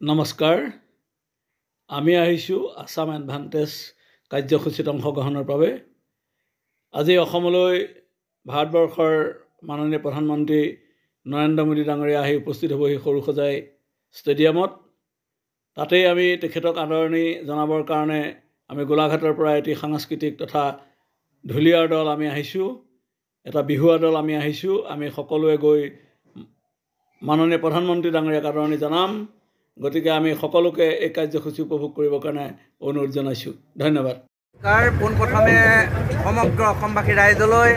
নমস্কাৰ আমি আহিছোঁ আসাম এডভান্টেজ কাৰ্যসূচীত অংশগ্ৰহণৰ বাবে আজি অসমলৈ ভাৰতবৰ্ষৰ মাননীয় প্ৰধানমন্ত্ৰী নৰেন্দ্ৰ মোদী ডাঙৰীয়া আহি উপস্থিত হ'বহি সৰুসজাই ষ্টেডিয়ামত তাতেই আমি তেখেতক আদৰণি জনাবৰ কাৰণে আমি গোলাঘাটৰ পৰা এটি সাংস্কৃতিক তথা ঢুলীয়াৰ দল আমি আহিছোঁ এটা বিহুৱা দল আমি আহিছোঁ আমি সকলোৱে গৈ মাননীয় প্ৰধানমন্ত্ৰী ডাঙৰীয়াক আদৰণি জনাম গতিকে আমি সকলোকে এই কাৰ্যসূচী উপভোগ কৰিবৰ কাৰণে অনুৰোধ জনাইছোঁ ধন্যবাদ পোনপ্ৰথমে সমগ্ৰ অসমবাসী ৰাইজলৈ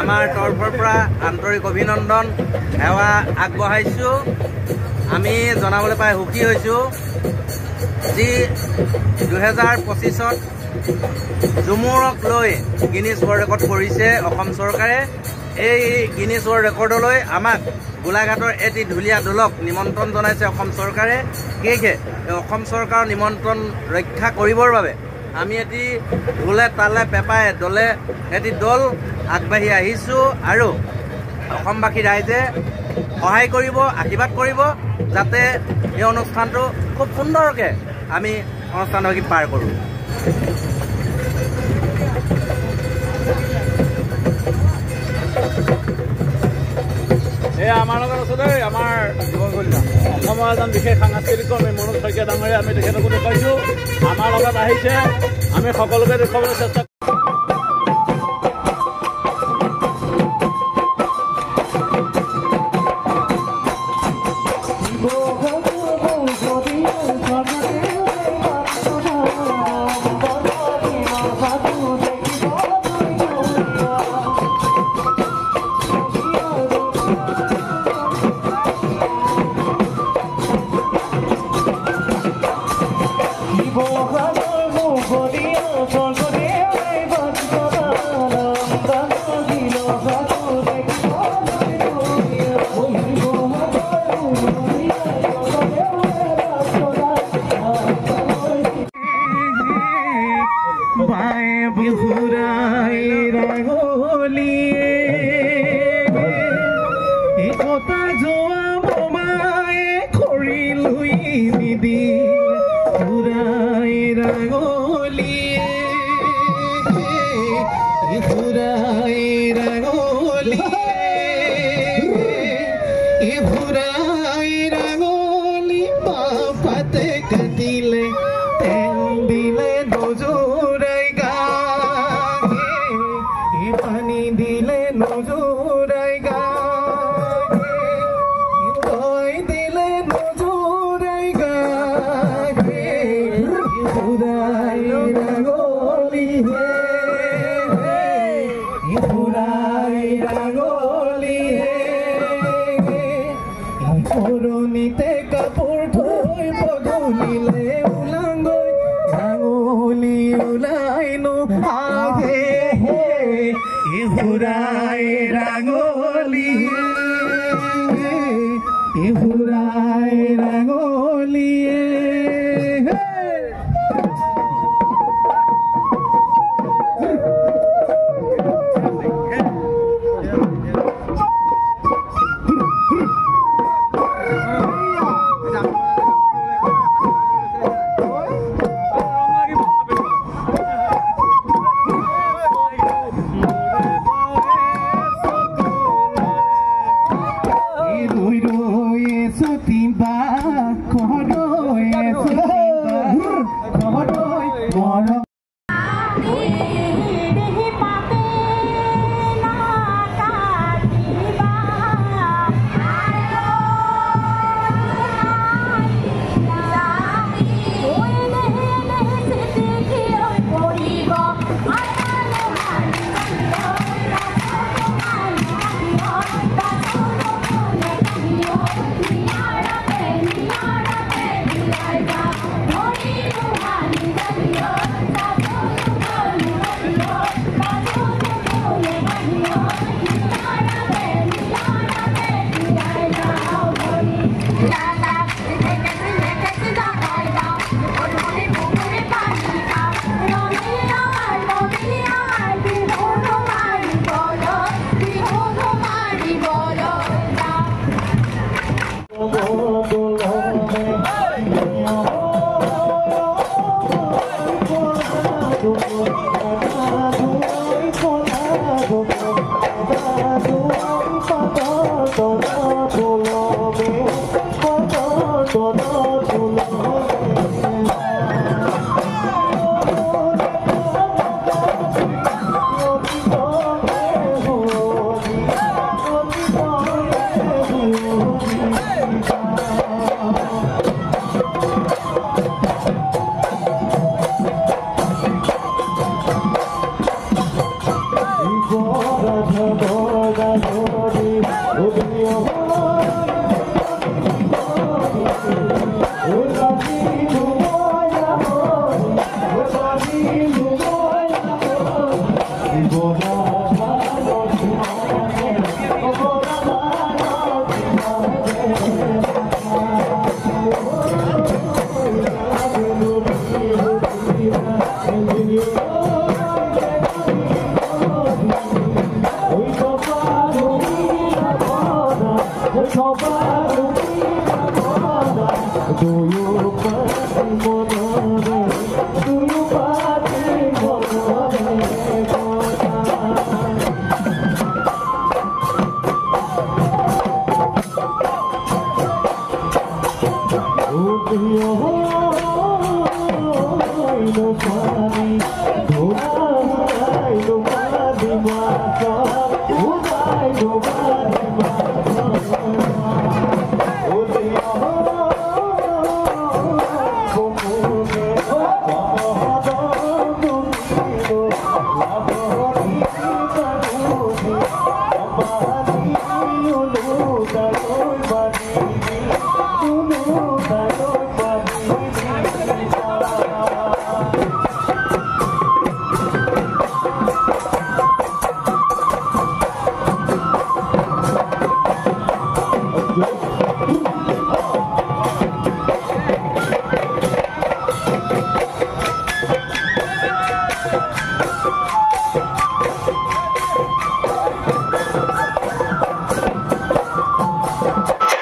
আমাৰ তৰফৰ পৰা আন্তৰিক অভিনন্দন সেৱা আগবঢ়াইছোঁ আমি জনাবলৈ পাই সুখী হৈছোঁ যি 2025ত ঝুমুৰক লৈ গিনিজ ৱৰ্ল্ড ৰেকৰ্ড কৰিছে অসম চৰকাৰে এই গিনিজ ৱৰ্ল্ড ৰেকৰ্ডলৈ আমাক গোলাঘাটৰ এটি ঢুলীয়া দলক নিমন্ত্ৰণ জনাইছে অসম চৰকাৰে সেয়েহে অসম চৰকাৰৰ নিমন্ত্ৰণ ৰক্ষা কৰিবৰ বাবে আমি এটি ঢোলে তালে পেপাই দলে এটি দল আগবাঢ়ি আহিছোঁ আৰু অসমবাসী ৰাইজে সহায় কৰিব আশীৰ্বাদ কৰিব যাতে এই অনুষ্ঠানটো খুব সুন্দৰকৈ আমি অনুষ্ঠানভাগী পাৰ কৰোঁ আমাৰ লগত আছে দেই আমাৰ অসমৰ এজন বিশেষ সাংস্কৃতিক কৰ্মী মনোজ শইকীয়া ডাঙৰীয়া আমি তেখেতকো দেখুৱাইছোঁ আমাৰ লগত আহিছে আমি সকলোকে দেখুৱাবলৈ চেষ্টা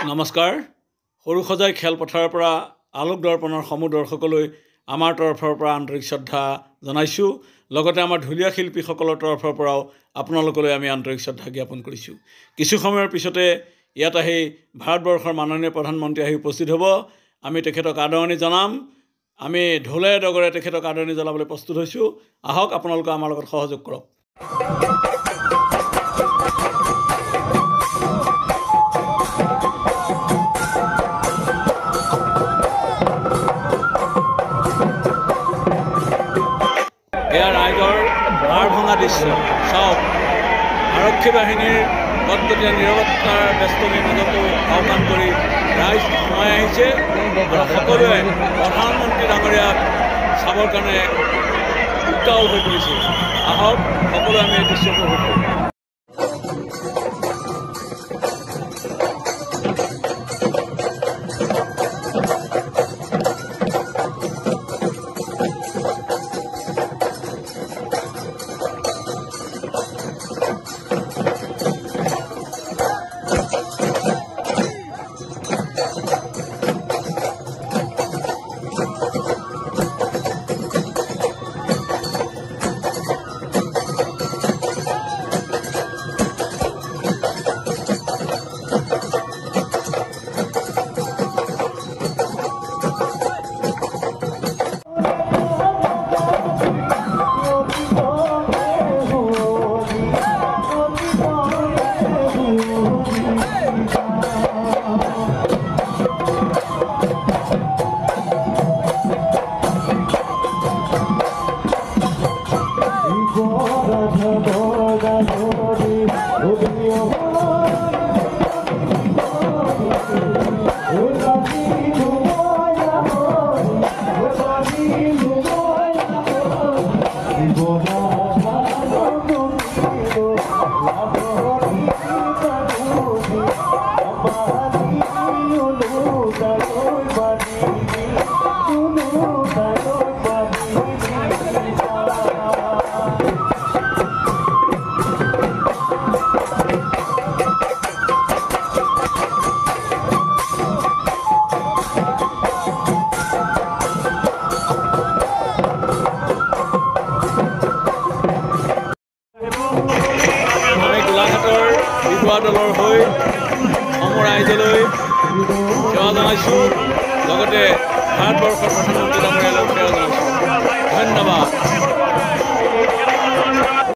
নমস্কাৰ সৰুসজাই খেলপথাৰৰ পৰা আলোক দৰ্পণৰ সমূহ দৰ্শকলৈ আমাৰ তৰফৰ পৰা আন্তৰিক শ্ৰদ্ধা জনাইছোঁ লগতে আমাৰ ঢুলীয়া শিল্পীসকলৰ তৰফৰ পৰাও আপোনালোকলৈ আমি আন্তৰিক শ্ৰদ্ধা জ্ঞাপন কৰিছোঁ কিছু সময়ৰ পিছতে ইয়াত আহি ভাৰতবৰ্ষৰ মাননীয় প্ৰধানমন্ত্ৰী আহি উপস্থিত হ'ব আমি তেখেতক আদৰণি জনাম আমি ঢোলে ডগৰে তেখেতক আদৰণি জনাবলৈ প্ৰস্তুত হৈছোঁ আহক আপোনালোকে আমাৰ লগত সহযোগ কৰক এয়া ৰাইজৰ মাৰ ভঙা দৃশ্য চাওক আৰক্ষী বাহিনীৰ কটকটীয়া নিৰাপত্তাৰ ব্যস্ততাৰ মাজতো আহ্বান কৰি ৰাইজ সোমাই আহিছে আৰু সকলোৱে প্ৰধানমন্ত্ৰী ডাঙৰীয়াক চাবৰ কাৰণে উত্তাল হৈ পৰিছে আহক সকলোৱে আমি এই দৃশ্য উপভোগ কৰোঁ দলৰ হৈ অসমৰ ৰাইজলৈ সেৱা জনাইছোঁ লগতে ভাৰতবৰ্ষৰ প্ৰধানমন্ত্ৰী ডাঙৰীয়ালৈ সেৱা জনাইছোঁ ধন্যবাদ